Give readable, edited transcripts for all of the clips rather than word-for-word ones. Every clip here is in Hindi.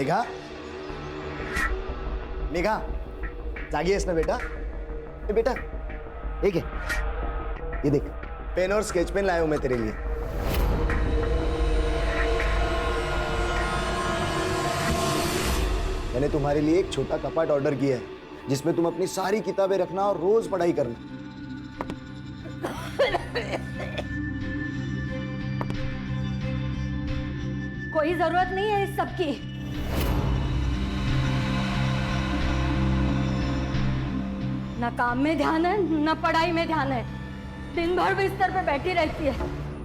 मेघा, मेघा, जागी आहेस ना बेटा? ए बेटा, एक है, ये देख, पेन और स्केच पेन लाया हूं मैं तेरे लिए। मैंने तुम्हारे लिए एक छोटा कपाट ऑर्डर किया है जिसमें तुम अपनी सारी किताबें रखना और रोज पढ़ाई करना। कोई जरूरत नहीं है इस सब की। ना काम में ध्यान है, ना पढ़ाई में ध्यान है। दिन भर बिस्तर पे बैठी रहती है।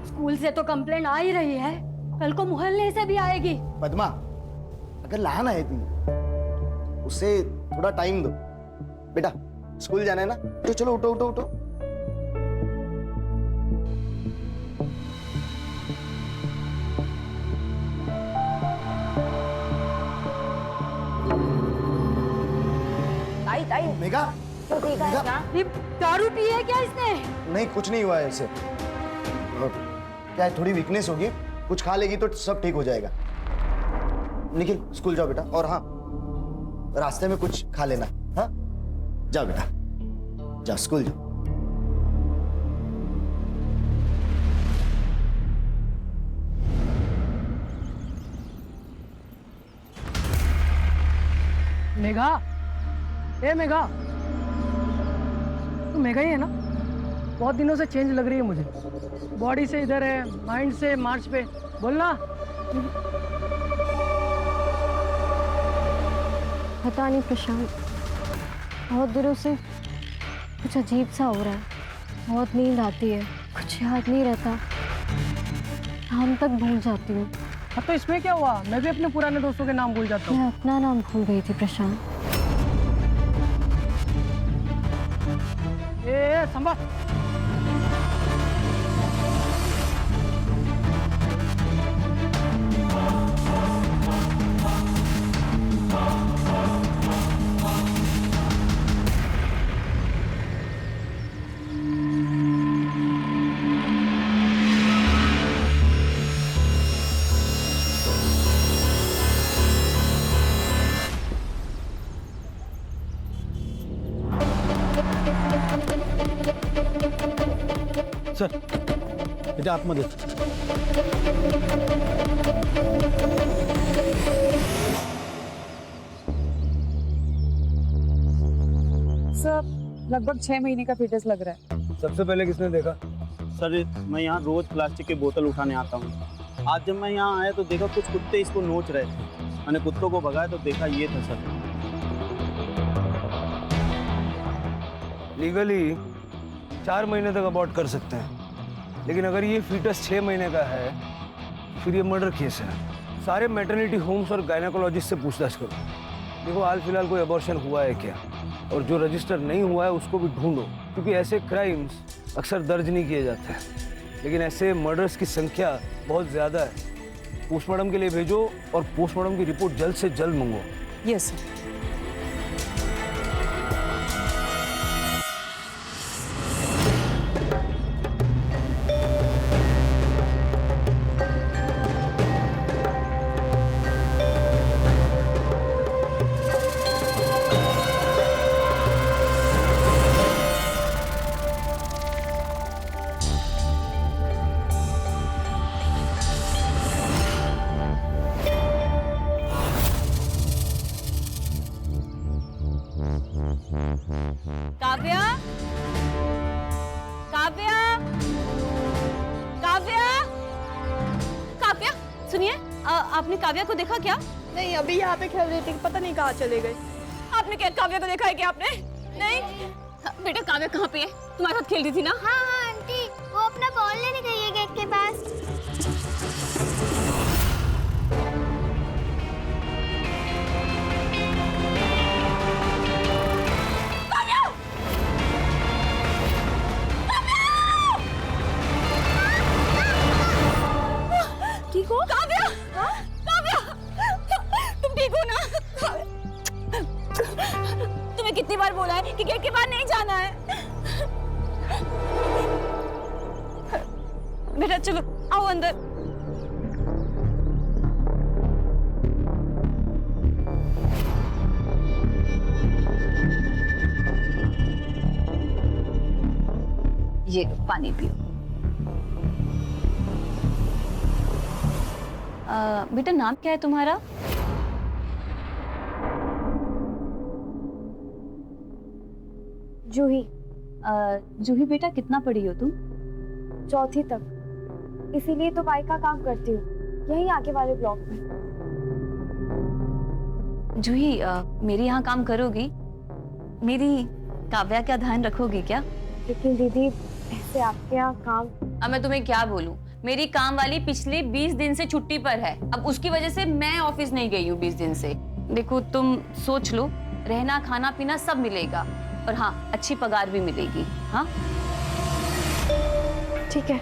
स्कूल से तो कंप्लेंट आ ही रही है, कल को मोहल्ले से भी आएगी। पद्मा, अगर लहान आहे ती, उसे थोड़ा टाइम दो। बेटा, स्कूल जाना है ना? तो चलो उठो उठो उठो। ताई मेघा, तो ठीक है ना? ये दारू पी है क्या इसने? नहीं कुछ नहीं हुआ है इसे। क्या है, थोड़ी वीकनेस होगी, कुछ खा लेगी तो सब ठीक हो जाएगा। निखिल, स्कूल जाओ बेटा। और हाँ, रास्ते में कुछ खा लेना। हाँ, जाओ बेटा, जाओ स्कूल जाओ। मेघा, ए मेघा, तू मेघा ही है ना? बहुत दिनों से चेंज लग रही है मुझे। बॉडी से इधर है, माइंड से मार्च पे। बोलना। पता नहीं प्रशांत, बहुत दिनों से कुछ अजीब सा हो रहा है। बहुत नींद आती है, कुछ याद नहीं रहता, नाम तक भूल जाती हूँ। हाँ तो इसमें क्या हुआ? मैं भी अपने पुराने दोस्तों के नाम भूल जाता हूँ। मैं अपना नाम भूल गई थी प्रशांत। ए संभाल। सर, बेटा आतमध्ये। सर, लगभग 6 महीने का फीटस लग रहा है। सबसे पहले किसने देखा? सर, मैं यहाँ रोज प्लास्टिक की बोतल उठाने आता हूँ। आज जब मैं यहाँ आया तो देखा कुछ कुत्ते इसको नोच रहे थे। मैंने कुत्तों को भगाया तो देखा ये था सर। लीगली 4 महीने तक अबॉर्ट कर सकते हैं, लेकिन अगर ये फीटस 6 महीने का है फिर ये मर्डर केस है। सारे मैटरनिटी होम्स और गायनेकोलॉजिस्ट से पूछताछ करो। देखो हाल फिलहाल कोई अबॉर्शन हुआ है क्या, और जो रजिस्टर नहीं हुआ है उसको भी ढूंढो, क्योंकि ऐसे क्राइम्स अक्सर दर्ज नहीं किए जाते हैं, लेकिन ऐसे मर्डर्स की संख्या बहुत ज़्यादा है। पोस्टमार्टम के लिए भेजो और पोस्टमार्टम की रिपोर्ट जल्द से जल्द मंगो। Yes sir. काव्या, काव्या, काव्या, काव्या, सुनिए, आपने काव्या को देखा क्या? नहीं, अभी यहाँ पे खेल रही थी, पता नहीं कहाँ चले गए। आपने क्या काव्या को देखा है क्या आपने? नहीं बेटा, काव्या कहाँ पे है? तुम्हारे साथ खेल रही थी ना? हाँ हाँ आंटी, वो अपना बॉल लेने गई है गेट के पास। ठीक हो काव्या? काव्या, तुम ठीक हो ना? तुम्हें कितनी बार बोला है कि गेट के बाहर नहीं जाना है? बेटा चलो, आओ अंदर। ये लो पानी पियो। बेटा नाम क्या है तुम्हारा? जूही। जूही बेटा कितना पढ़ी हो तुम? 4th तक, इसीलिए तो बाइक का काम करती हूँ, यहीं आगे वाले ब्लॉक में। जूही मेरे यहाँ काम करोगी? मेरी काव्या का ध्यान रखोगी क्या? लेकिन दीदी ऐसे आपके यहाँ काम। अब मैं तुम्हें क्या बोलूं, मेरी काम वाली पिछले 20 दिन से छुट्टी पर है। अब उसकी वजह से मैं ऑफिस नहीं गई हूँ 20 दिन से। देखो तुम सोच लो, रहना खाना पीना सब मिलेगा और हाँ अच्छी पगार भी मिलेगी। हाँ ठीक है।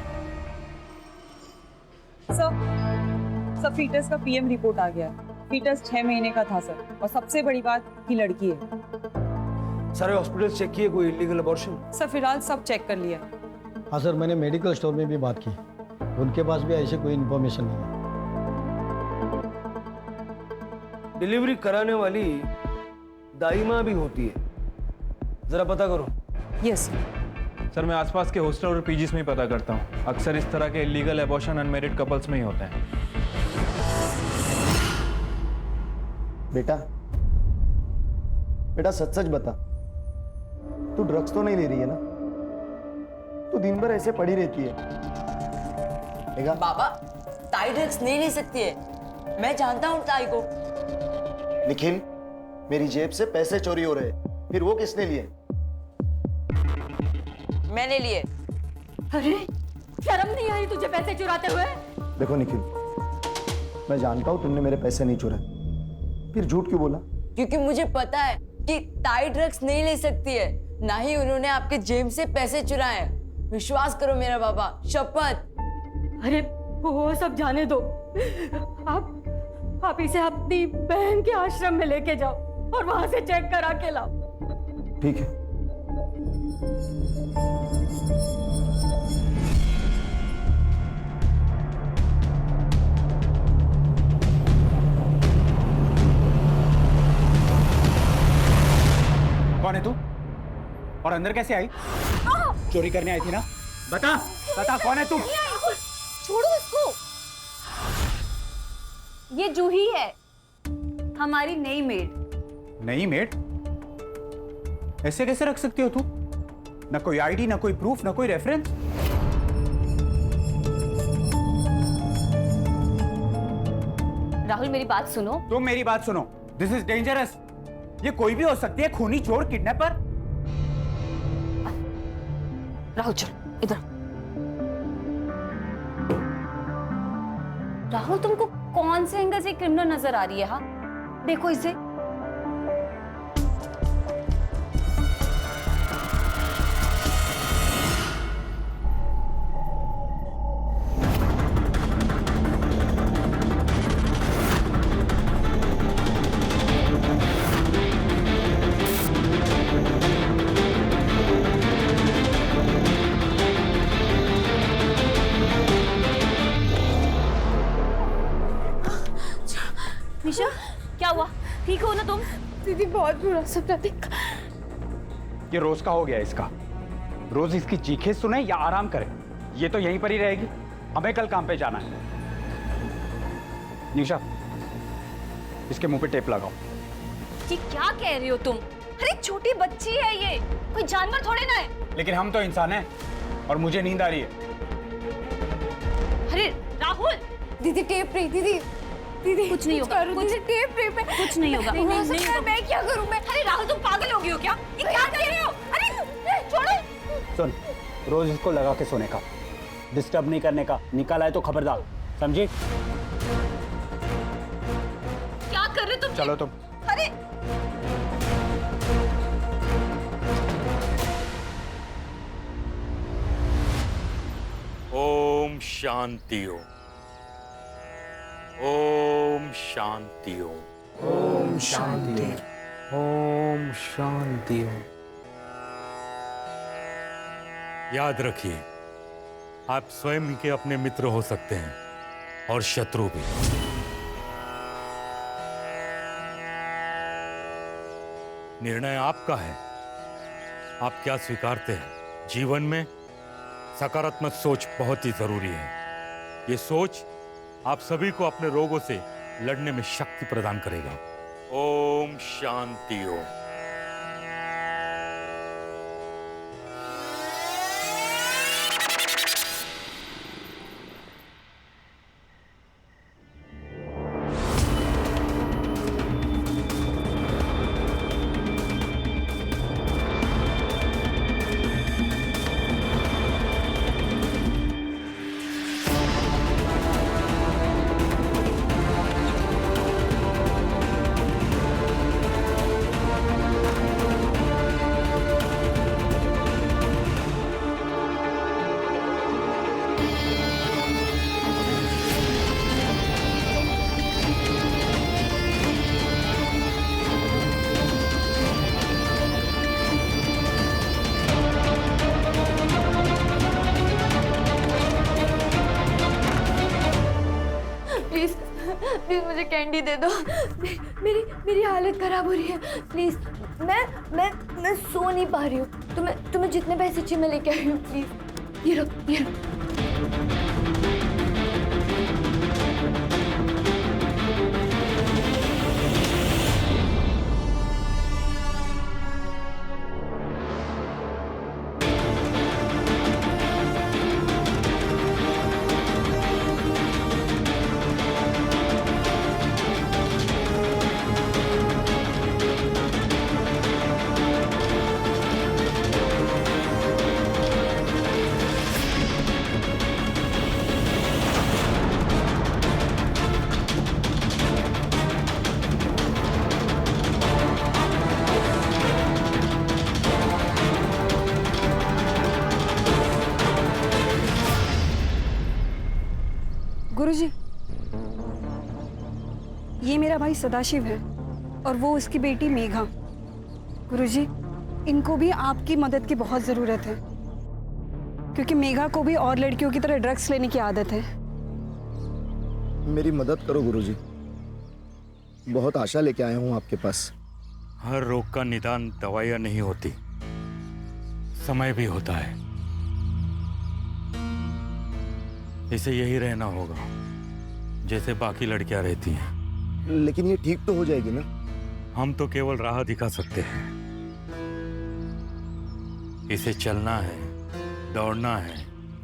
सर फीटस का पीएम रिपोर्ट आ गया है। फीटस 6 महीने का था सर, और सबसे बड़ी बात कि लड़की है। सारे हॉस्पिटल चेक किए, कोई इलीगल अबॉर्शन? सर फिलहाल सब चेक कर लिया। हाँ सर, मैंने मेडिकल स्टोर में भी बात की, उनके पास भी ऐसे कोई इन्फॉर्मेशन नहीं है। डिलीवरी कराने वाली दाई माँ भी होती है, जरा पता करो। यस सर मैं आसपास के हॉस्टल और पीजीज में ही पता करता हूँ। अक्सर इस तरह के इलीगल एबॉर्शन अनमैरिड कपल्स में ही होते हैं। बेटा बेटा सच सच बता, तू ड्रग्स तो नहीं ले रही है ना? तू दिन भर ऐसे पड़ी रहती है। देखा? बाबा ताई ड्रग्स नहीं ले सकती है, मैं जानता हूँ ताई को। निखिल, मेरी जेब से पैसे चोरी हो रहे हैं, फिर वो किसने लिए? मैंने लिए। अरे शर्म नहीं आई तुझे पैसे चुराते हुए? देखो निखिल, मैं जानता हूं तुमने मेरे पैसे नहीं चुराए, फिर झूठ क्यों बोला? क्योंकि मुझे पता है कि ताई ड्रग्स नहीं ले सकती है, ना ही उन्होंने आपके जेब से पैसे चुराए हैं। विश्वास करो मेरा बाबा, शपथ। अरे वो सब जाने दो, आप इसे अपनी बहन के आश्रम में लेके जाओ और वहां से चेक करा के लाओ। ठीक है। कौन है तू और अंदर कैसे आई? चोरी करने आई थी ना? बता बता कौन है तू? छोड़ो इसको। ये जूही है, हमारी नई मेड। नई मेड? ऐसे कैसे रख सकती हो तू? ना कोई आईडी, ना कोई प्रूफ, ना कोई रेफरेंस। राहुल मेरी बात सुनो। तुम मेरी बात सुनो। This is dangerous. ये कोई भी हो सकती है, खूनी, चोर, किडनैपर। राहुल चल इधर। राहुल तुमको कौन से एंगल से क्रिमिनल नजर आ रही है? हाँ देखो इसे। निशा क्या हुआ? ठीक हो ना तुम? दीदी बहुत बुरा सपना देखा। ये रोज का हो गया इसका। रोज इसकी चीखें सुने या आराम करे, ये तो यहीं पर ही रहेगी। हमें कल काम पे जाना है। निशा, इसके मुंह पे टेप लगाओ। ये क्या कह रही हो तुम? अरे छोटी बच्ची है ये, कोई जानवर थोड़े ना है। लेकिन हम तो इंसान हैं और मुझे नींद आ रही है। अरे राहुल। दीदी टेप रही। दीदी दीदी कुछ नहीं होगा। कुछ टेप रही पे। कुछ नहीं होगा। नहीं होगा। मैं क्या करूं? मैं। अरे राहुल तुम पागल हो गई हो क्या? ये क्या कर रहे हो? अरे छोड़ो। सुन, रोज इसको लगा के सोने का, डिस्टर्ब नहीं करने का। निकाला है तो खबरदार, समझी? क्या कर रहे तुम? चलो तुम। अरे ओम शांति ओम। ओम शांति ओम। ओम शांति। ओम शांति। याद रखिए, आप स्वयं ही के अपने मित्र हो सकते हैं और शत्रु भी। निर्णय आपका है, आप क्या स्वीकारते हैं जीवन में सकारात्मक सोच बहुत ही जरूरी है। ये सोच आप सभी को अपने रोगों से लड़ने में शक्ति प्रदान करेगा। ओम शांति ओम। प्लीज मुझे कैंडी दे दो। मेरी हालत खराब हो रही है। प्लीज मैं सो नहीं पा रही हूँ। तुम्हें जितने पैसे चाहिए मैं लेके आई हूँ। प्लीज ये लो। गुरुजी, ये मेरा भाई सदाशिव है और वो उसकी बेटी मेघा। गुरुजी, इनको भी आपकी मदद की बहुत ज़रूरत है क्योंकि मेघा को भी और लड़कियों की तरह ड्रग्स लेने की आदत है। मेरी मदद करो गुरुजी, बहुत आशा लेके आया हूँ आपके पास। हर रोग का निदान दवाइयाँ नहीं होती, समय भी होता है। इसे यही रहना होगा जैसे बाकी लड़कियां रहती हैं। लेकिन ये ठीक तो हो जाएगी ना? हम तो केवल राह दिखा सकते हैं। इसे चलना है, दौड़ना है,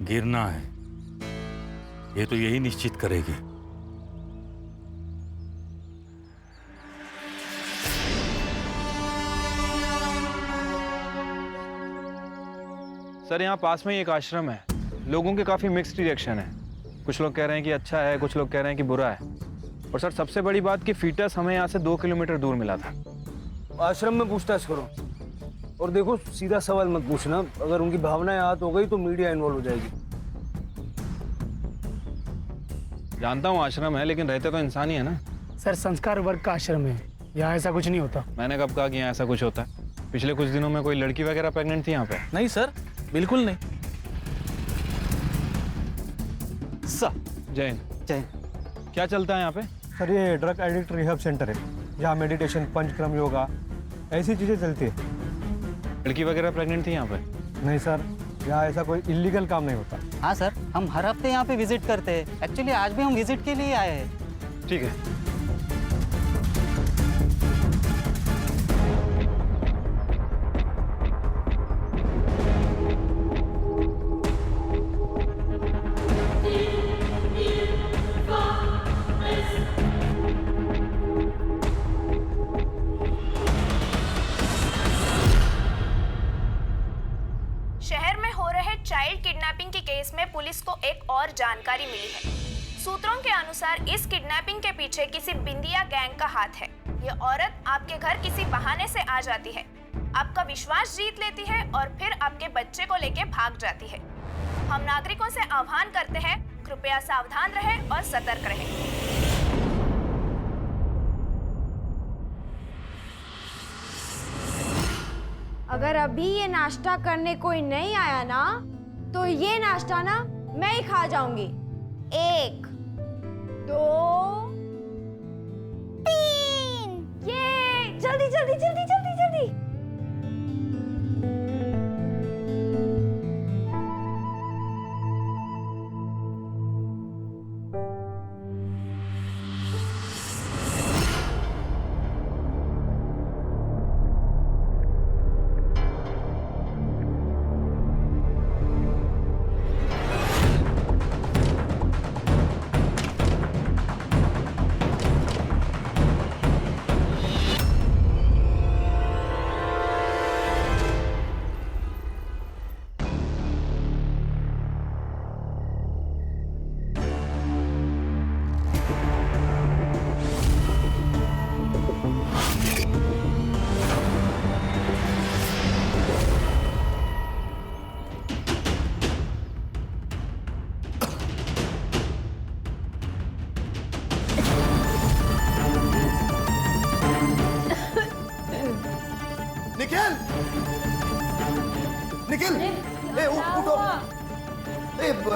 गिरना है, ये तो यही निश्चित करेगी। सर यहाँ पास में ही एक आश्रम है। लोगों के काफ़ी मिक्स्ड रिएक्शन है। कुछ लोग कह रहे हैं कि अच्छा है, कुछ लोग कह रहे हैं कि बुरा है। और सर सबसे बड़ी बात कि फीटस हमें यहाँ से 2 किलोमीटर दूर मिला था। आश्रम में पूछताछ करो और देखो, सीधा सवाल मत पूछना। अगर उनकी भावनाएं आहत हो गई तो मीडिया इन्वॉल्व हो जाएगी। जानता हूँ आश्रम है, लेकिन रहते तो इंसान ही है ना। सर संस्कार वर्ग का आश्रम है, यहाँ ऐसा कुछ नहीं होता। मैंने कब कहा कि यहाँ ऐसा कुछ होता है? पिछले कुछ दिनों में कोई लड़की वगैरह प्रेग्नेंट थी यहाँ पे? नहीं सर, बिल्कुल नहीं। जैन क्या चलता है यहाँ पे? सर ये ड्रग एडिक्ट रिहब सेंटर है, जहाँ मेडिटेशन, पंचक्रम, योगा ऐसी चीज़ें चलती है। लड़की वगैरह प्रेग्नेंट थी यहाँ पे? नहीं सर, यहाँ ऐसा कोई इलीगल काम नहीं होता। हाँ सर, हम हर हफ्ते यहाँ पे विजिट करते हैं। एक्चुअली आज भी हम विजिट के लिए आए हैं। ठीक है। शहर में हो रहे चाइल्ड किडनैपिंग के केस में पुलिस को एक और जानकारी मिली है। सूत्रों के अनुसार इस किडनैपिंग के पीछे किसी बिंदिया गैंग का हाथ है। ये औरत आपके घर किसी बहाने से आ जाती है, आपका विश्वास जीत लेती है और फिर आपके बच्चे को लेके भाग जाती है। हम नागरिकों से आह्वान करते हैं, कृपया सावधान रहें और सतर्क रहें। अगर अभी ये नाश्ता करने कोई नहीं आया ना, तो ये नाश्ता ना मैं ही खा जाऊंगी। 1 2 3। ये जल्दी जल्दी जल्दी जल्दी जल्दी।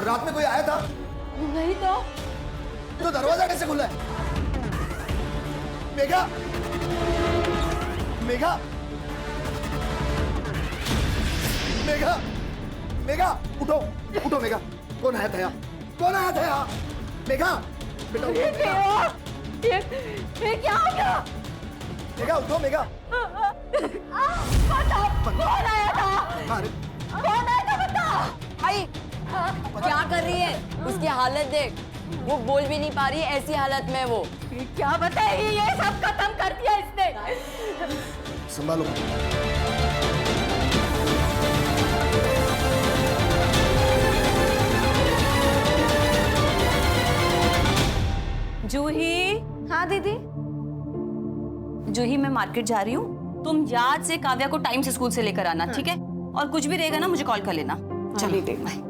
रात में कोई आया था? नहीं तो दरवाजा कैसे खुला है? मेघा, मेघा, मेघा, मेघा, उठो, उठो मेघा। कौन आया था यहाँ? कौन आया था यहाँ? मेघा, बेटा उठो, मेघा। ये क्या हो गया? मेघा उठो, मेघा। बता, कौन आया था? अरे कौन आया था बता? भाई क्या कर रही है? उसकी हालत देख, वो बोल भी नहीं पा रही है, ऐसी हालत में वो। क्या बताएगी? ये सब खत्म कर दिया इसने। संभालो। जूही। हाँ दीदी। जूही, मैं मार्केट जा रही हूँ, तुम याद से काव्या को टाइम से स्कूल से लेकर आना, ठीक है? और कुछ भी रहेगा ना मुझे कॉल कर लेना। चलिए देख। बाय।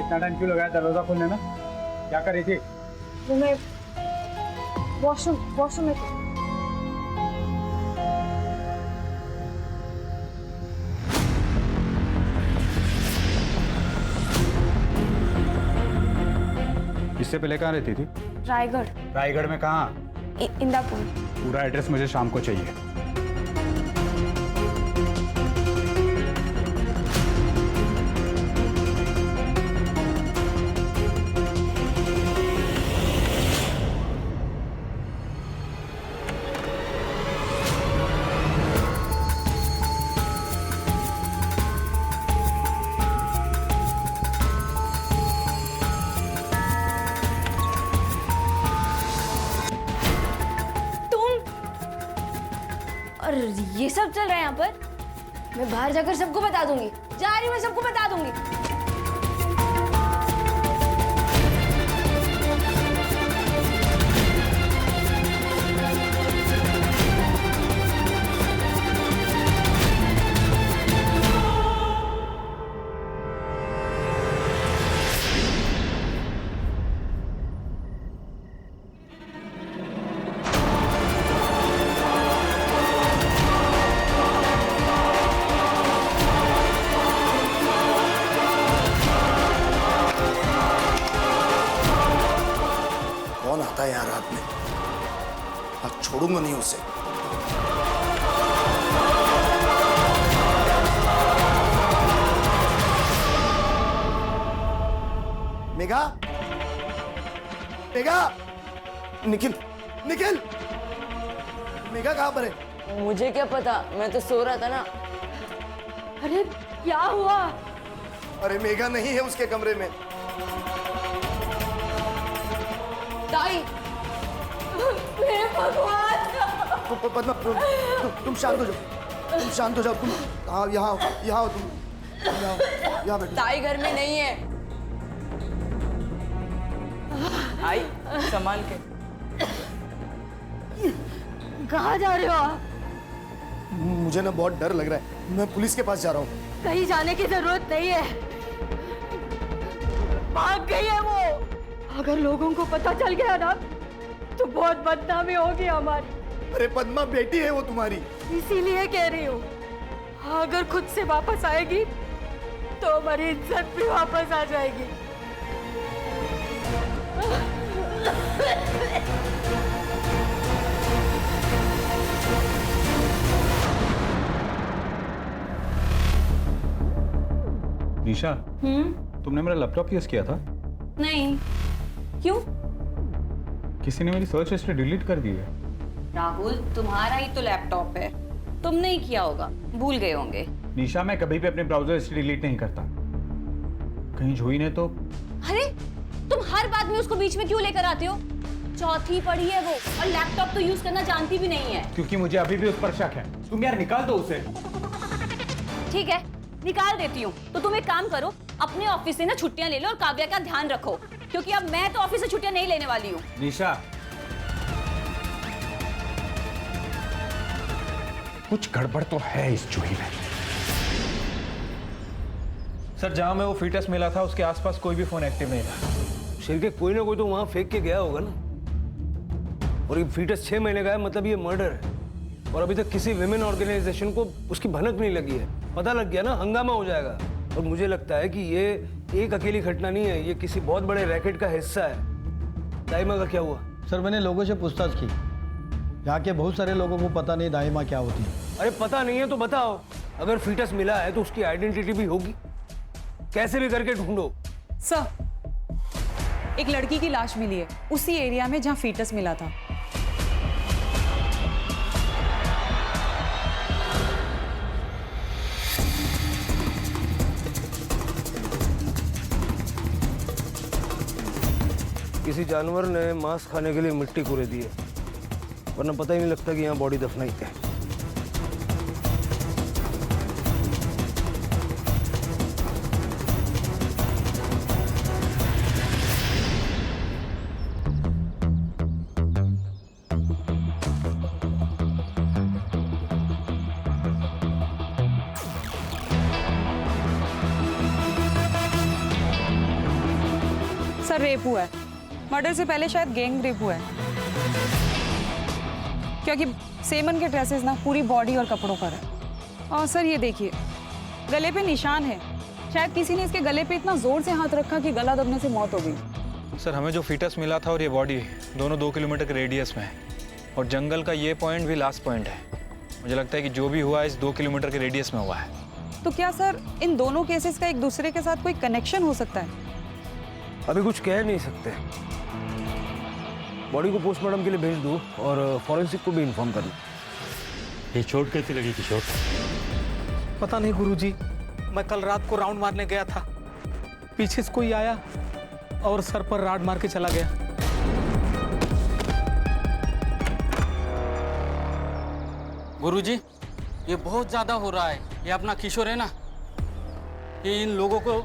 इतना टाइम क्यों लगाया दरवाजा खोलने में? क्या कर रही थी? वो मैं वॉशरूम में थी। इससे पहले कहाँ रहती थी? रायगढ़। रायगढ़ में कहाँ? इंदापुर। पूरा एड्रेस मुझे शाम को चाहिए। और ये सब चल रहा है यहाँ पर? मैं बाहर जाकर सबको बता दूंगी। जा रही हूँ, मैं सबको बता दूंगी। कौन आता है यार रात में? आज छोड़ूंगा नहीं उसे। मेघा, मेघा, निखिल, निखिल, मेघा कहाँ पर है? मुझे क्या पता, मैं तो सो रहा था ना। अरे क्या हुआ? अरे मेघा नहीं है उसके कमरे में। ताई, हे भगवान! पद्मा, तुम शांत हो जाओ, तुम शांत हो जाओ। तुम हाँ यहाँ आओ तुम, यहाँ बैठो। ताई घर में नहीं है। आई संभाल के। कहाँ जा रहे हो आप? मुझे ना बहुत डर लग रहा है, मैं पुलिस के पास जा रहा हूँ। कहीं जाने की जरूरत नहीं है, भाग गई है वो। अगर लोगों को पता चल गया ना तो बहुत बदनामी होगी हमारी। अरे पद्मा बेटी है वो तुम्हारी। इसीलिए कह रही हूँ, अगर खुद से वापस आएगी तो हमारी इज्जत भी वापस आ जाएगी। निशा, तुमने मेरा लैपटॉप यूज किया था? नहीं। क्यों? किसी ने मेरी सर्च हिस्ट्री डिलीट कर दी है। राहुल, तुम्हारा ही तो लैपटॉप है, तुमने ही किया होगा, भूल गए होंगे। निशा, मैं कभी भी अपने ब्राउजर हिस्ट्री डिलीट नहीं करता। कहीं जोई ने तो। अरे तुम हर बात में उसको बीच में क्यों लेकर आते हो? चौथी पढ़ी है वो और लैपटॉप तो यूज करना जानती भी नहीं है। क्योंकि मुझे अभी भी उस पर शक है। तुम यार निकाल दो उसे। ठीक है, निकाल देती हूँ। तो तुम एक काम करो, अपने ऑफिस से ना छुट्टियां ले लो और काव्या का ध्यान रखो, क्योंकि अब मैं तो ऑफिस से छुट्टियां नहीं लेने वाली हूँ। निशा, कुछ गड़बड़ तो है इस जूही में। सर जहां में वो फीटस मिला था उसके आसपास कोई भी फोन एक्टिव नहीं था। शेर के कोई ना कोई तो वहां फेंक के गया होगा ना। और ये फीटस 6 महीने का है, मतलब ये मर्डर है। और अभी तक किसी विमेन ऑर्गेनाइजेशन को उसकी भनक नहीं लगी है। पता लग गया ना, हंगामा हो जाएगा। और मुझे लगता है कि ये एक अकेली घटना नहीं है, ये किसी बहुत बड़े रैकेट का हिस्सा है। दाइमा का क्या हुआ? सर मैंने लोगों से पूछताछ की, यहाँ के बहुत सारे लोगों को पता नहीं दाइमा क्या होती है। अरे पता नहीं है तो बताओ। अगर फीटस मिला है तो उसकी आइडेंटिटी भी होगी, कैसे भी करके ढूंढो। सर, एक लड़की की लाश मिली है उसी एरिया में जहां फीटस मिला था। किसी जानवर ने मांस खाने के लिए मिट्टी कुरे दी है, वरना पता ही नहीं लगता कि यहाँ बॉडी दफनाई है। सर, रेप हुआ है। मर्डर से पहले शायद गैंग रेप हुआ है, क्योंकि सेमन के ड्रेसेस ना पूरी बॉडी और कपड़ों पर है। और सर ये देखिए, गले पे निशान है। शायद किसी ने इसके गले पे इतना जोर से हाथ रखा कि गला दबने से मौत हो गई। सर हमें जो फीटस मिला था और ये बॉडी दोनों 2 किलोमीटर के रेडियस में है, और जंगल का ये पॉइंट भी लास्ट पॉइंट है। मुझे लगता है कि जो भी हुआ इस 2 किलोमीटर के रेडियस में हुआ है। तो क्या सर इन दोनों केसेस का एक दूसरे के साथ कोई कनेक्शन हो सकता है? अभी कुछ कह नहीं सकते। बॉडी को पोस्टमार्टम के लिए भेज दो और फॉरेंसिक को भी इन्फॉर्म कर दो। ये चोट कैसी लगी किशोर? पता नहीं गुरुजी, मैं कल रात को राउंड मारने गया था, पीछे से कोई आया और सर पर राड मार के चला गया। गुरुजी, ये बहुत ज्यादा हो रहा है। ये अपना किशोर है ना, ये इन लोगों को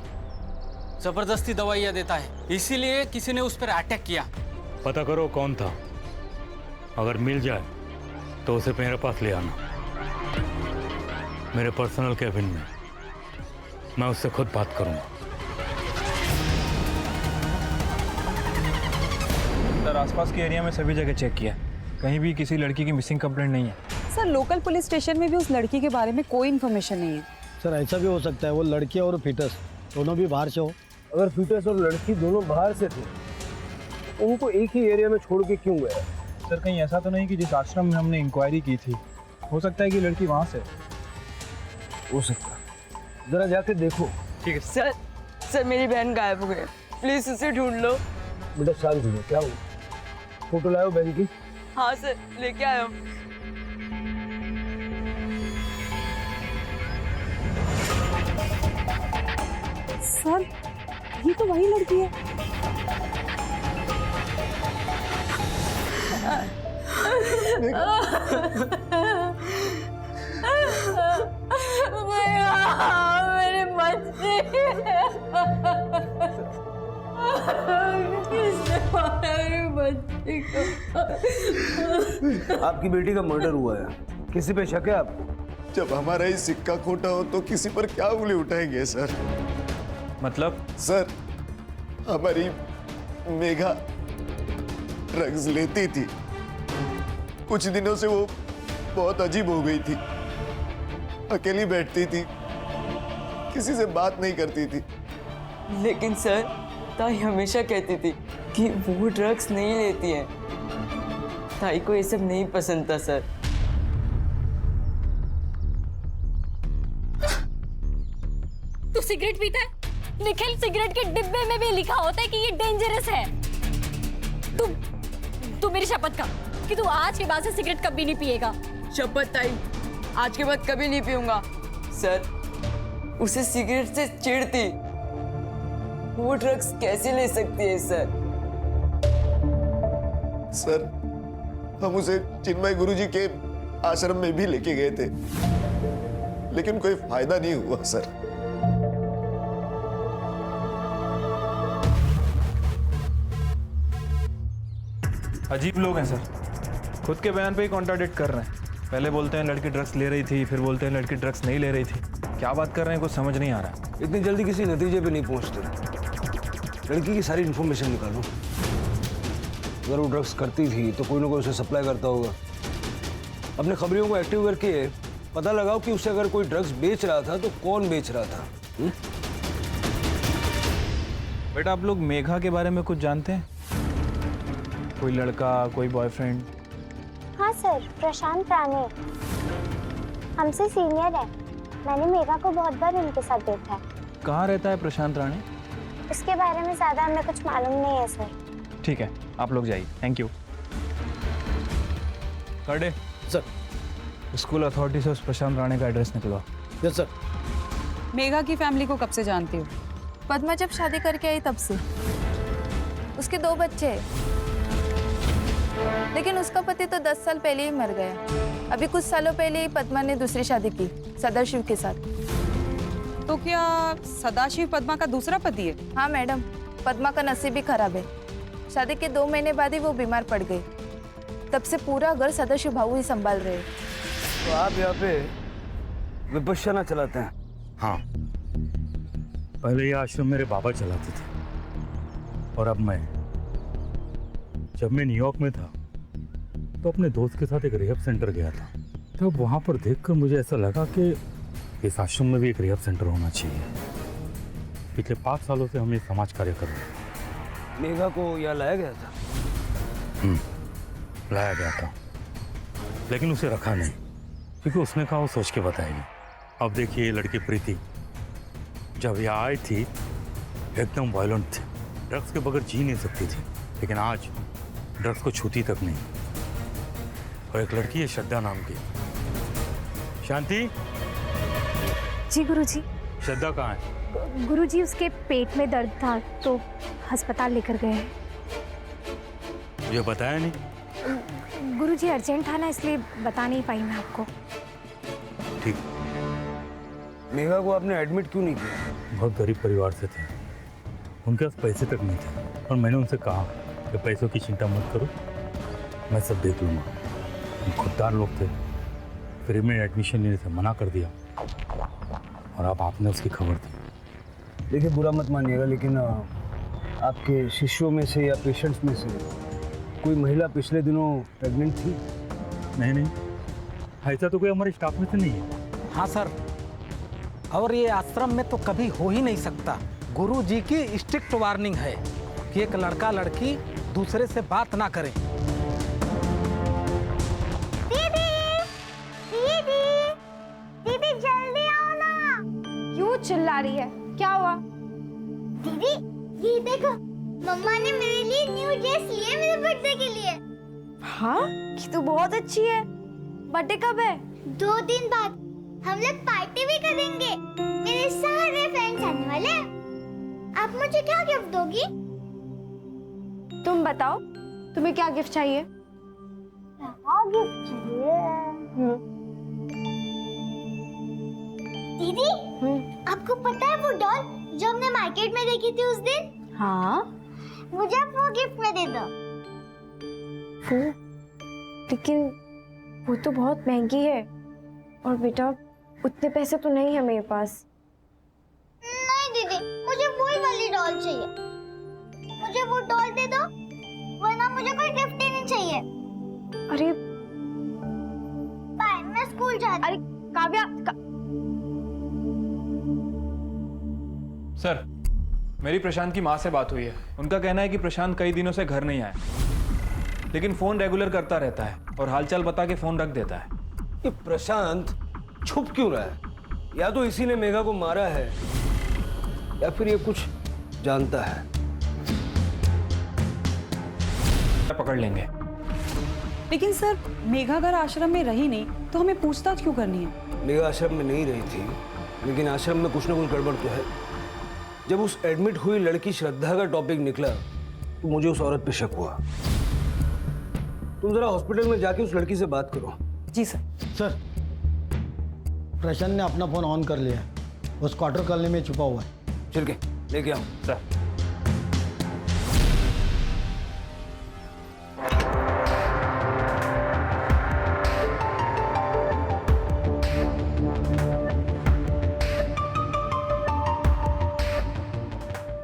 जबरदस्ती दवाइयाँ देता है, इसीलिए किसी ने उस पर अटैक किया। पता करो कौन था, अगर मिल जाए तो उसे मेरे पास ले आना, मेरे पर्सनल कैबिन में। मैं उससे खुद बात करूंगा। सर आसपास के एरिया में सभी जगह चेक किया, कहीं भी किसी लड़की की मिसिंग कंप्लेंट नहीं है। सर लोकल पुलिस स्टेशन में भी उस लड़की के बारे में कोई इन्फॉर्मेशन नहीं है। सर ऐसा भी हो सकता है वो लड़की और फीटस दोनों भी बाहर से हो। अगर फीटस और लड़की दोनों बाहर से थे, उनको एक ही एरिया में छोड़ के क्यों गए? सर कहीं ऐसा तो नहीं कि जिस आश्रम में हमने इंक्वायरी की थी, हो सकता है कि लड़की वहाँ से हो सकता है। जरा जाके देखो। ठीक है सर। सर मेरी बहन गायब हो गई, प्लीज उसे ढूंढ लो। बेटा शांत हो, क्या हुआ? फोटो लाओ बहन की। हाँ सर, लेके आया हूँ। सर ये तो वही लड़की है। मेरे बच्चे किसने मारा मेरे बच्चे को? आपकी बेटी का मर्डर हुआ है, किसी पे शक है आपको? जब हमारा ही सिक्का खोटा हो तो किसी पर क्या उंगली उठाएंगे सर? मतलब? सर हमारी मेघा ड्रग्स लेती थी, कुछ दिनों से वो बहुत अजीब हो गई थी, अकेली बैठती थी, किसी से बात नहीं करती थी। लेकिन सर ताई हमेशा कहती थी कि वो ड्रग्स नहीं लेती है। ताई को ये सब नहीं पसंद था सर। तू सिगरेट पीता है? निखिल, सिगरेट के डिब्बे में भी लिखा होता है कि ये डेंजरस है। तू मेरी शपथ खा कि तू आज के बाद से सिगरेट कभी नहीं पिएगा। शपथ ताई, आज के बाद कभी नहीं पीऊंगा। सर उसे सिगरेट से चिढ़ थी, वो ड्रग्स कैसे ले सकती है सर? सर, हम उसे चिन्मय गुरुजी के आश्रम में भी लेके गए थे, लेकिन कोई फायदा नहीं हुआ सर। अजीब लोग हैं सर, खुद के बयान पे ही कॉन्ट्राडिक्ट कर रहे हैं। पहले बोलते हैं लड़की ड्रग्स ले रही थी, फिर बोलते हैं लड़की ड्रग्स नहीं ले रही थी। क्या बात कर रहे हैं कुछ समझ नहीं आ रहा। इतनी जल्दी किसी नतीजे पे नहीं पहुंचते। लड़की की सारी इन्फॉर्मेशन निकालो। अगर वो ड्रग्स करती थी तो कोई ना कोई उसे सप्लाई करता होगा। अपने खबरियों को एक्टिव करके पता लगाओ कि उसे अगर कोई ड्रग्स बेच रहा था तो कौन बेच रहा था। बेटा आप लोग मेघा के बारे में कुछ जानते हैं? कोई लड़का, कोई बॉयफ्रेंड? हाँ सर, प्रशांत राणे हमसे सीनियर है। मैंने मेघा को बहुत बार उनके साथ देखा है। कहाँ रहता है प्रशांत राणे? उसके बारे में ज्यादा हमें कुछ मालूम नहीं है सर। ठीक है, आप लोग जाइए। Thank you. Karde sir, school authority से उस प्रशांत राणे का एड्रेस निकलवाओ। Yes sir. मेघा की फैमिली को कब से जानती हो? पद्मा जब शादी करके आई तब से। उसके 2 बच्चे हैं, लेकिन उसका पति तो 10 साल पहले ही मर गया। अभी कुछ सालों पहले ही पद्मा ने दूसरी शादी की सदाशिव के साथ। तो क्या सदाशिव पद्मा का दूसरा पति है? हाँ मैडम, पद्मा का नसीब भी खराब है। शादी के 2 महीने बाद ही वो बीमार पड़ गई। तब से पूरा घर सदाशिव भाऊ ही संभाल रहे हैं। तो आप यहाँ पे विपश्यना चलाते हैं? हाँ, पहले ये आश्रम मेरे बाबा चलाते थे, और अब मैं। जब मैं न्यूयॉर्क में था तो अपने दोस्त के साथ एक रिहैब सेंटर गया था। तब वहाँ पर देखकर मुझे ऐसा लगा कि इस आश्रम में भी एक रिहैब सेंटर होना चाहिए। पिछले 5 सालों से हम ये समाज कार्य कर रहे हैं। मेघा को यहाँ लाया गया था? लाया गया था, लेकिन उसे रखा नहीं, क्योंकि उसने कहा वो सोच के बताएगी। अब देखिए ये लड़की प्रीति जब यहाँ आई थी एकदम वायलेंट थी, ड्रग्स के बगैर जी नहीं सकती थी, लेकिन आज ड्रग्स को छूती तक नहीं। और एक लड़की है श्रद्धा नाम की। शांति। जी गुरुजी। श्रद्धा कहाँ है? गुरुजी उसके पेट में दर्द था तो अस्पताल लेकर गए हैं। मुझे बताया नहीं? गुरुजी अर्जेंट था ना, इसलिए बता नहीं पाई मैं आपको। ठीक। मेघा को आपने एडमिट क्यों नहीं किया? बहुत गरीब परिवार से थे, उनके पास पैसे तक नहीं थे, और मैंने उनसे कहा कि पैसों की चिंता मत करो, मैं सब देख लूँगा। खुददार लोग थे, फ्री में एडमिशन लेने से मना कर दिया, और अब आपने उसकी खबर दी। देखिए बुरा मत मानिएगा, लेकिन आपके शिष्यों में से या पेशेंट्स में से कोई महिला पिछले दिनों प्रेग्नेंट थी? नहीं, ऐसा तो कोई हमारे स्टाफ में से नहीं है। हाँ सर, और ये आश्रम में तो कभी हो ही नहीं सकता। गुरु जी की स्ट्रिक्ट वार्निंग है कि एक लड़का लड़की दूसरे से बात ना करे। दीदी जल्दी आओ ना। क्यों चिल्ला रही है? क्या हुआ? दीदी ये देखो, मम्मा ने मेरे लिए न्यू ड्रेस ली है मेरे बर्थडे के लिए। हाँ, ये तो बहुत अच्छी है। बर्थडे कब है? 2 दिन बाद। हम लोग पार्टी भी करेंगे। मेरे सारे फ्रेंड्स आने वाले हैं। आप मुझे क्या गिफ्ट दोगी? तुम बताओ, तुम्हें क्या गिफ्ट चाहिए? गिफ्ट चाहिए। दीदी, आपको पता है वो डॉल जो हमने मार्केट में देखी थी उस दिन? हाँ। मुझे आप वो गिफ्ट में दे दो। वो? लेकिन वो तो बहुत महंगी है, और बेटा उतने पैसे तो नहीं है मेरे पास। नहीं दीदी, मुझे वही वाली डॉल चाहिए। मुझे वो डॉल दे दो, वरना मुझे कोई गिफ्ट ही नहीं चाहिए। अरे बाय, मैं स्कूल जाती। अरे काव्या सर, मेरी प्रशांत की माँ से बात हुई है। उनका कहना है कि प्रशांत कई दिनों से घर नहीं आया, लेकिन फोन रेगुलर करता रहता है और हालचाल बता के फोन रख देता है। ये प्रशांत छुप क्यों रहा है? या तो इसी ने मेघा को मारा है, या फिर ये कुछ जानता है। पकड़ लेंगे। लेकिन सर, मेघा अगर आश्रम में रही नहीं तो हमें पूछताछ क्यों करनी है? मेघा आश्रम में नहीं रही थी, लेकिन आश्रम में कुछ ना कुछ गड़बड़ तो है। जब उस एडमिट हुई लड़की श्रद्धा का टॉपिक निकला तो मुझे उस औरत पे शक हुआ। तुम जरा हॉस्पिटल में जाके उस लड़की से बात करो। जी सर। सर, प्रशांत ने अपना फोन ऑन कर लिया है, वो स्क्वार्टर कॉलोनी में छुपा हुआ है। चल के लेके आओ। सर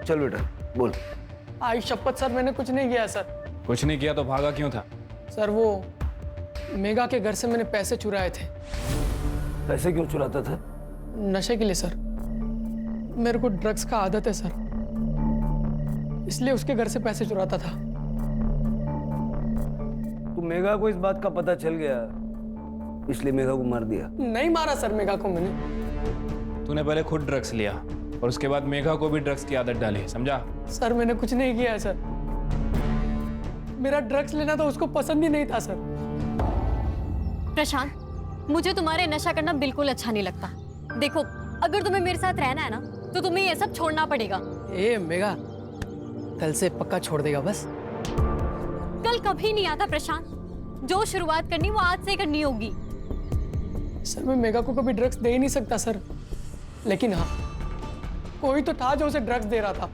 चल बेटा बोल। आई शपथ सर, मैंने कुछ नहीं किया सर। कुछ नहीं किया तो भागा क्यों था? सर वो मेघा के घर से मैंने पैसे चुराए थे। पैसे क्यों चुराता था? नशे के लिए सर। मेरे को ड्रग्स का आदत है सर, इसलिए उसके घर से पैसे चुराता था। तो मेघा को इस बात का पता चल गया इसलिए मेघा को मार दिया? नहीं मारा सर मेघा को मैंने। तूने पहले खुद ड्रग्स लिया और उसके बाद मेघा को भी ड्रग्स की आदत डाली, समझा? सर मैंने कुछ नहीं किया है सर। मेरा ड्रग्स लेना तो उसको पसंद ही नहीं था सर। प्रशांत, मुझे तुम्हारे नशा करना बिल्कुल अच्छा नहीं लगता। देखो, अगर तुम्हें मेरे साथ रहना है ना तो तुम्हें ये सब छोड़ना पड़ेगा। ए मेघा, कल से पक्का छोड़ देगा बस? कल कभी नहीं आता प्रशांत, जो शुरुआत करनी वो आज से करनी होगी। सर मैं मेघा को कभी ड्रग्स दे ही नहीं सकता सर, लेकिन हाँ कोई तो था जो उसे ड्रग्स दे रहा था।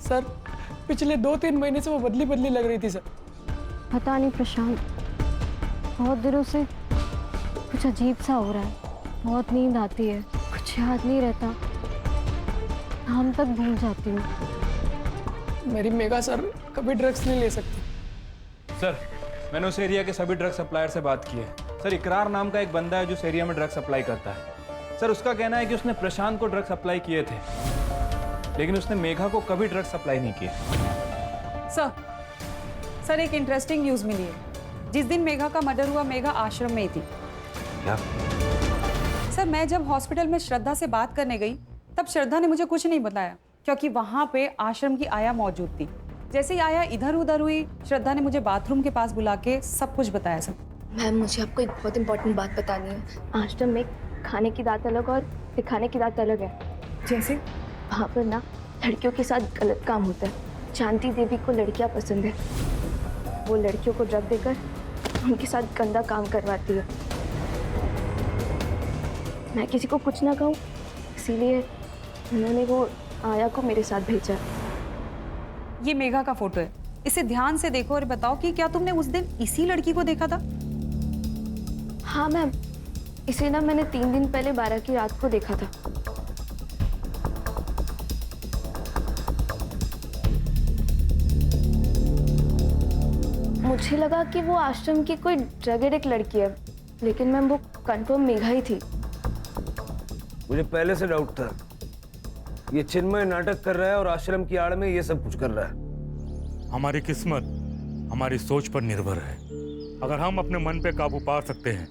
सर पिछले 2-3 महीने से वो बदली बदली लग रही थी सर। पता नहीं प्रशांत, बहुत दिनों से कुछ अजीब सा हो रहा है। बहुत नींद आती है, कुछ याद नहीं रहता, शाम तक भूल जाती हूँ। मेरी मेघा सर कभी ड्रग्स नहीं ले सकती। सर मैंने उस एरिया के सभी ड्रग सप्लायर से बात की है। सर इकरार नाम का एक बंदा है जो उस एरिया में ड्रग सप्लाई करता है। सर उसका कहना है कि उसने प्रशांत को ड्रग सप्लाई किए थे, लेकिन उसने मेघा को कभी ड्रग सप्लाई नहीं किए। सर एक इंटरेस्टिंग न्यूज़ मिली है। जिस दिन मेघा का मर्डर हुआ मेघा आश्रम में ही थी। क्या? सर मैं जब हॉस्पिटल में श्रद्धा से बात करने गई तब श्रद्धा ने मुझे कुछ नहीं बताया, क्योंकि वहाँ पे आश्रम की आया मौजूद थी। जैसे ही आया इधर उधर हुई, श्रद्धा ने मुझे बाथरूम के पास बुला के सब कुछ बताया सर। मैम मुझे आपको एक बहुत इंपॉर्टेंट बात बतानी है। आश्रम में खाने की दात अलग और दिखाने की दात अलग है। जैसे? वहाँ पर ना लड़कियों के साथ गलत काम होता है। शांति देवी को लड़कियाँ पसंद है, वो लड़कियों को ड्रग देकर उनके साथ गंदा काम करवाती है। मैं किसी को कुछ ना कहूँ इसीलिए उन्होंने वो आया को मेरे साथ भेजा। ये मेघा का फोटो है, इसे ध्यान से देखो और बताओ कि क्या तुमने उस दिन इसी लड़की को देखा था? हाँ मैम, इसे ना मैंने 3 दिन पहले 12 की रात को देखा था। मुझे लगा कि वो आश्रम की कोई ड्रग एडिक्ट लड़की है, लेकिन मैम वो कंफर्म मेघा ही थी। मुझे पहले से डाउट था ये चिन्मय नाटक कर रहा है और आश्रम की आड़ में ये सब कुछ कर रहा है। हमारी किस्मत हमारी सोच पर निर्भर है। अगर हम अपने मन पे काबू पा सकते हैं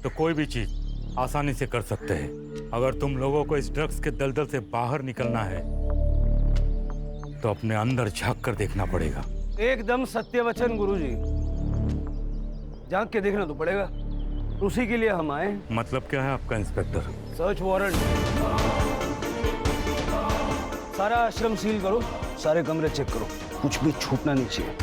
तो कोई भी चीज आसानी से कर सकते हैं। अगर तुम लोगों को इस ड्रग्स के दलदल से बाहर निकलना है तो अपने अंदर झांक कर देखना पड़ेगा। एकदम सत्य वचन गुरुजी, झांक के देखना तो पड़ेगा। उसी के लिए हम आए। मतलब क्या है आपका इंस्पेक्टर? Search warrant. सारा आश्रम सील करो, सारे कमरे चेक करो, कुछ भी छूटना नहीं चाहिए।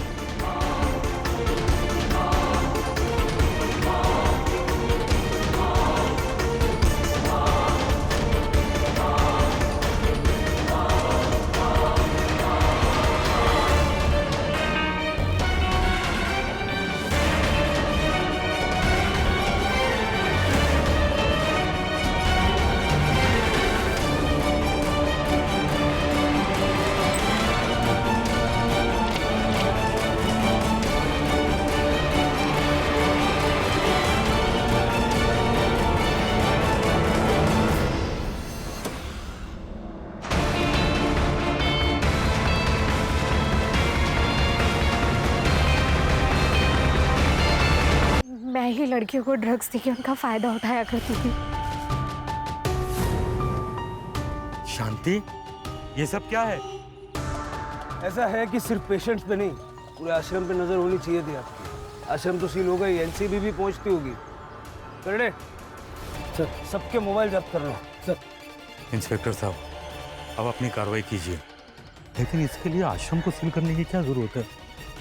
मैं ही लड़कियों को ड्रग्स देके उनका फायदा उठाया करती थी। शांति, ये सब क्या है? ऐसा है कि सिर्फ पेशेंट्स पे नहीं, पूरे आश्रम पे नजर होनी चाहिए थी आपकी। आश्रम तो सील हो गई, एनसीबी भी पहुंचती होगी। करने सर, सबके मोबाइल जब्त कर लो। सर। इंस्पेक्टर साहब, अब अपनी कार्रवाई कीजिए, लेकिन इसके लिए आश्रम को सील करने की क्या जरूरत है?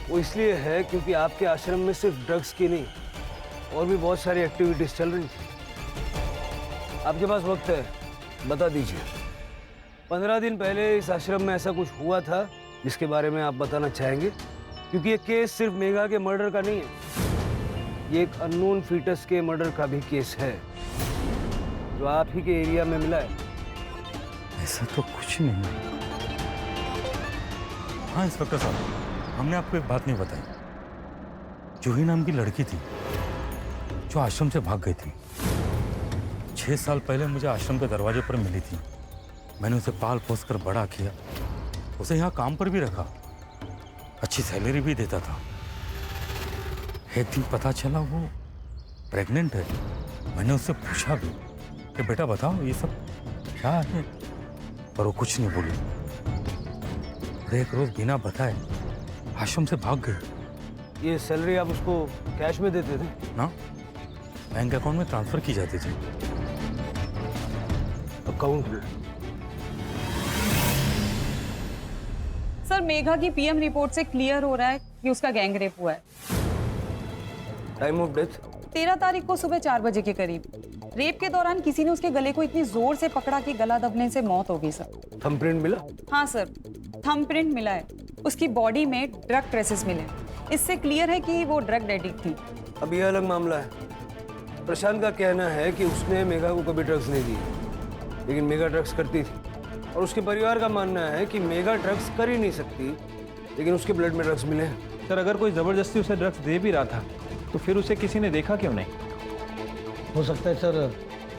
वो इसलिए है क्योंकि आपके आश्रम में सिर्फ ड्रग्स की नहीं और भी बहुत सारी एक्टिविटीज चल रही थी। आपके पास वक्त है, बता दीजिए। 15 दिन पहले इस आश्रम में ऐसा कुछ हुआ था जिसके बारे में आप बताना चाहेंगे? क्योंकि ये केस सिर्फ मेघा के मर्डर का नहीं है, ये एक अननोन फीटस के मर्डर का भी केस है जो आप ही के एरिया में मिला है। ऐसा तो कुछ नहीं। हाँ इंस्पेक्टर साहब, हमने आपको एक बात नहीं बताई। जूही नाम की लड़की थी जो आश्रम से भाग गई थी। 6 साल पहले मुझे आश्रम के दरवाजे पर मिली थी। मैंने उसे पाल पोस कर बड़ा किया, उसे यहाँ काम पर भी रखा, अच्छी सैलरी भी देता था। एक दिन पता चला वो प्रेग्नेंट है। मैंने उससे पूछा भी कि बेटा बताओ ये सब क्या है, पर वो कुछ नहीं बोली। और एक रोज बिना बताए आश्रम से भाग गई। ये सैलरी आप उसको कैश में देते थे ना? बैंक अकाउंट में ट्रांसफर की जाती थी। अकाउंट में? सर, मेघा की पीएम रिपोर्ट से क्लियर हो रहा है कि उसका गैंग रेप हुआ है। Time of death? 13 तारीख को सुबह 4 बजे के करीब। रेप के दौरान किसी ने उसके गले को इतनी जोर से पकड़ा कि गला दबने से मौत हो गई सर। थंबप्रिंट मिला? हाँ सर, थंबप्रिंट मिला है। उसकी बॉडी में ड्रग ट्रेसेस मिले। इससे क्लियर है कि वो ड्रग एडिक्ट थी। अब यह अलग मामला है। प्रशांत का कहना है कि उसने मेघा को कभी ड्रग्स नहीं दी, लेकिन मेघा ड्रग्स करती थी। और उसके परिवार का मानना है कि मेघा ड्रग्स कर ही नहीं सकती, लेकिन उसके ब्लड में ड्रग्स मिले हैं। सर, अगर कोई जबरदस्ती उसे ड्रग्स दे भी रहा था तो फिर उसे किसी ने देखा क्यों नहीं? हो सकता है सर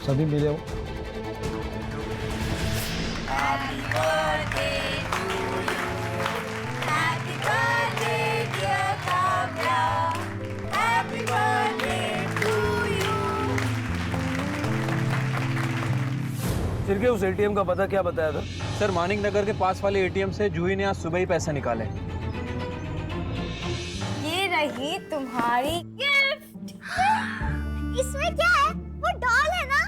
सभी मिले हो। फिर के उस एटीएम का पता क्या बताया था? सर, मानिक नगर के पास वाले एटीएम से जूही ने आज सुबह ही पैसे निकाले। ये रही तुम्हारी गिफ्ट। इसमें क्या है? वो डॉल है ना?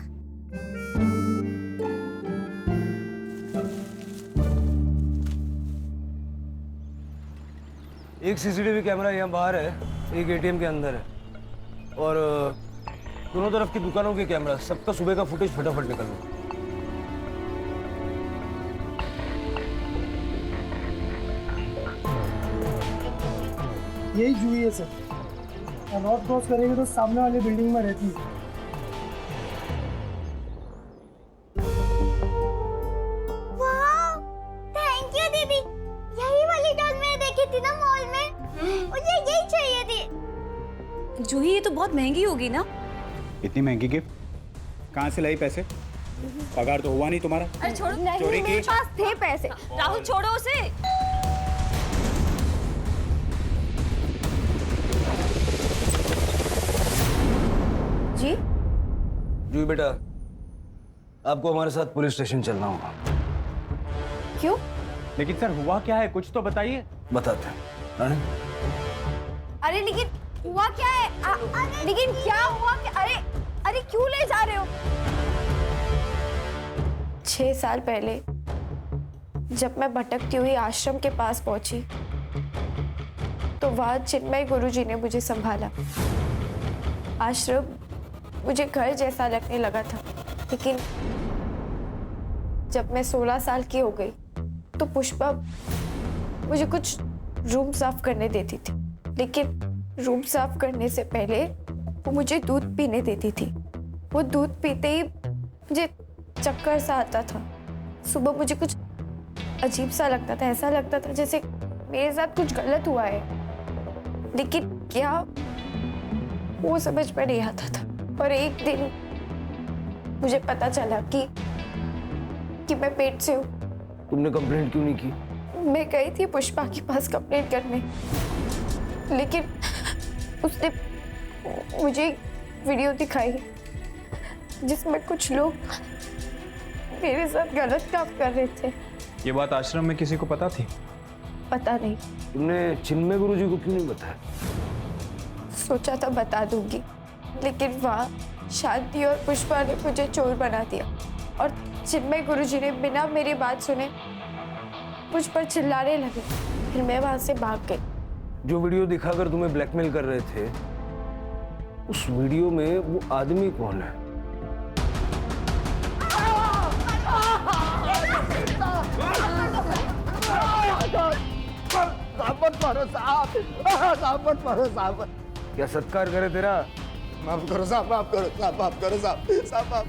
एक सीसीटीवी कैमरा यहाँ बाहर है, एक एटीएम के अंदर है, और दोनों तरफ की दुकानों के कैमरा, सबका सुबह का फुटेज फटाफट निकल लो। यही जूही है सर, और रोड क्रॉस करेंगे तो सामने वाली बिल्डिंग में रहती है। वाह, थैंक यू दीदी। यही वाली डॉल मैंने देखी थी ना मॉल में, मुझे यही चाहिए थी। जूही, ये तो बहुत महंगी होगी ना? इतनी महंगी गिफ्ट कहाँ से लाई पैसे? पगार तो हुआ नहीं तुम्हारा। अरे छोड़ो, नहीं, चोरी की? मेरे पास थे पैसे। राहुल छोड़ो उसे। जी? जूही बेटा, आपको हमारे साथ पुलिस स्टेशन चलना होगा। क्यों? लेकिन सर हुआ क्या है, कुछ तो बताइए। बताते हैं। रानी? अरे लेकिन हुआ क्या है? लेकिन क्या हुआ? अरे क्यों ले जा रहे हो? 6 साल पहले जब मैं भटकती हुई आश्रम के पास पहुंची तो वहां चिन्मय गुरुजी ने मुझे संभाला। आश्रम मुझे घर जैसा लगने लगा था, लेकिन जब मैं 16 साल की हो गई तो पुष्पा मुझे कुछ रूम साफ करने देती थी, लेकिन रूम साफ करने से पहले वो मुझे दूध पीने देती थी। वो दूध पीते ही मुझे चक्कर सा आता था। सुबह मुझे कुछ अजीब सा लगता था, ऐसा लगता था जैसे मेरे साथ कुछ गलत हुआ है, लेकिन क्या वो समझ में नहीं आता था। और एक दिन मुझे पता चला कि मैं पेट से हूँ। तुमने कंप्लेंट क्यों नहीं की? मैं गई थी पुष्पा के पास कंप्लेंट करने, लेकिन उसने मुझे वीडियो दिखाई जिसमें कुछ लोग मेरे साथ गलत काम कर रहे थे। ये बात आश्रम में किसी को पता थी? पता नहीं। तुमने चिन्मय गुरुजी को क्यों नहीं बताया? सोचा था बता दूंगी, लेकिन वहाँ शांति और पुष्पा ने मुझे चोर बना दिया और चिन्मय गुरुजी ने बिना मेरी बात सुने मुझ पर चिल्लाने लगे। फिर मैं वहां से भाग गई। जो वीडियो दिखाकर तुम्हें ब्लैकमेल कर रहे थे, उस वीडियो में वो आदमी कौन है? क्या सत्कार करे तेरा? माफ करो साहब, माफ करो साहब, माफ करो साहब, साहब माफ।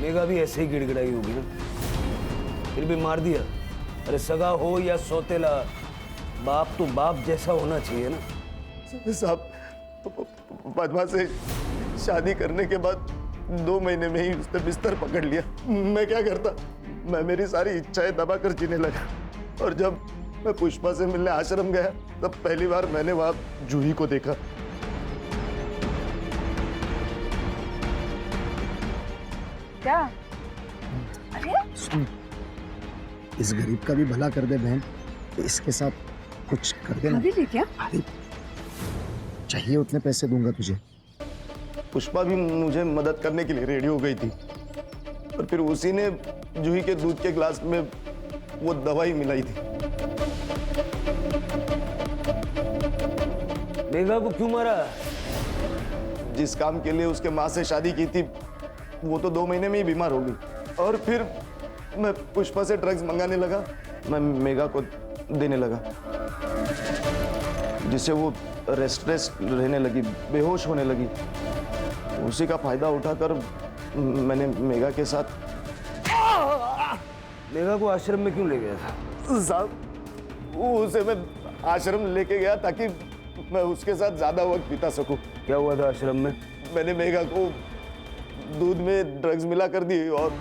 मेघा भी ऐसे ही गिड़गिड़ाई होगी ना, फिर भी मार दिया। अरे सगा हो या सौतेला, बाप तो बाप जैसा होना चाहिए ना। साहब, पद्मा से शादी करने के बाद 2 महीने में ही उसने बिस्तर पकड़ लिया। मैं क्या करता? मैं मेरी सारी इच्छाएं दबाकर जीने लगा। और जब मैं पुष्पा से मिलने आश्रम गया, तब पहली बार मैंने वहां जूही को देखा। क्या? सुन, इस गरीब का भी भला कर दे बहन, इसके साथ कुछ कर देना। क्या? अरे चाहिए उतने पैसे दूंगा तुझे। पुष्पा भी मुझे मदद करने के लिए रेडी हो गई थी, और फिर उसी ने जूही के दूध के ग्लास में वो दवाई मिलाई थी। मेघा को क्यों मारा? जिस काम के लिए उसके माँ से शादी की थी, वो तो 2 महीने में ही बीमार हो गई। और फिर मैं पुष्पा से ड्रग्स मंगाने लगा, मैं मेघा को देने लगा, जिससे वो रेस्टलेस रहने लगी, बेहोश होने लगी। उसी का फायदा उठाकर मैंने मेघा के साथ। मेघा को आश्रम में क्यों ले गया था? साहब, उसे मैं आश्रम लेके गया ताकि मैं उसके साथ ज्यादा वक्त बिता सकूं। क्या हुआ था आश्रम में? मैंने मेघा को दूध में ड्रग्स मिला कर दी, और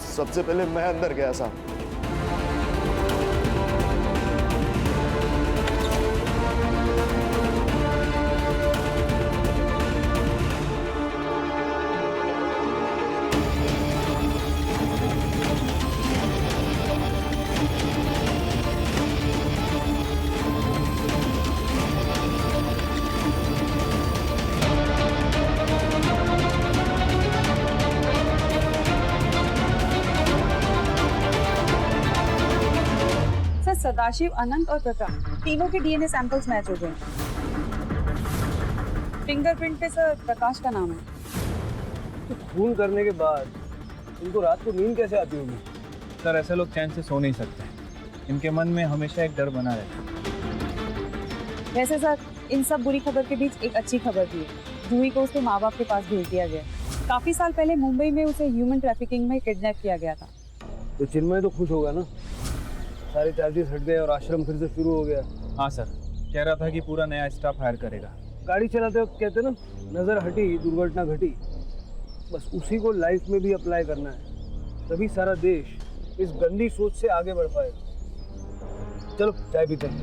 सबसे पहले मैं अंदर गया साहब। सदाशिव, अनंत और प्रकाश तीनों के डीएनए सैंपल्स मैच हो गए। फिंगरप्रिंट पे सर प्रकाश का नाम है। तो खून करने के बाद इनको रात को नींद कैसे आती होगी? सर, ऐसे लोग चैन से सो नहीं सकते। इनके मन में हमेशा एक डर बना रहता है। वैसे सर, इन सब बुरी खबर के बीच एक अच्छी खबर भी है। जूही को उसके माँ बाप के पास भेज दिया गया। काफी साल पहले मुंबई में उसे ह्यूमन ट्रैफिकिंग में किडनैप किया गया था। तो चिन्मय तो खुश होगा ना, सारे चार्जेस हट गए और आश्रम फिर से शुरू हो गया। हाँ सर, कह रहा था कि पूरा नया स्टाफ हायर करेगा। गाड़ी चलाते वक्त कहते ना, नजर हटी दुर्घटना घटी। बस उसी को लाइफ में भी अप्लाई करना है, तभी सारा देश इस गंदी सोच से आगे बढ़ पाएगा। चलो चाय पीते हैं।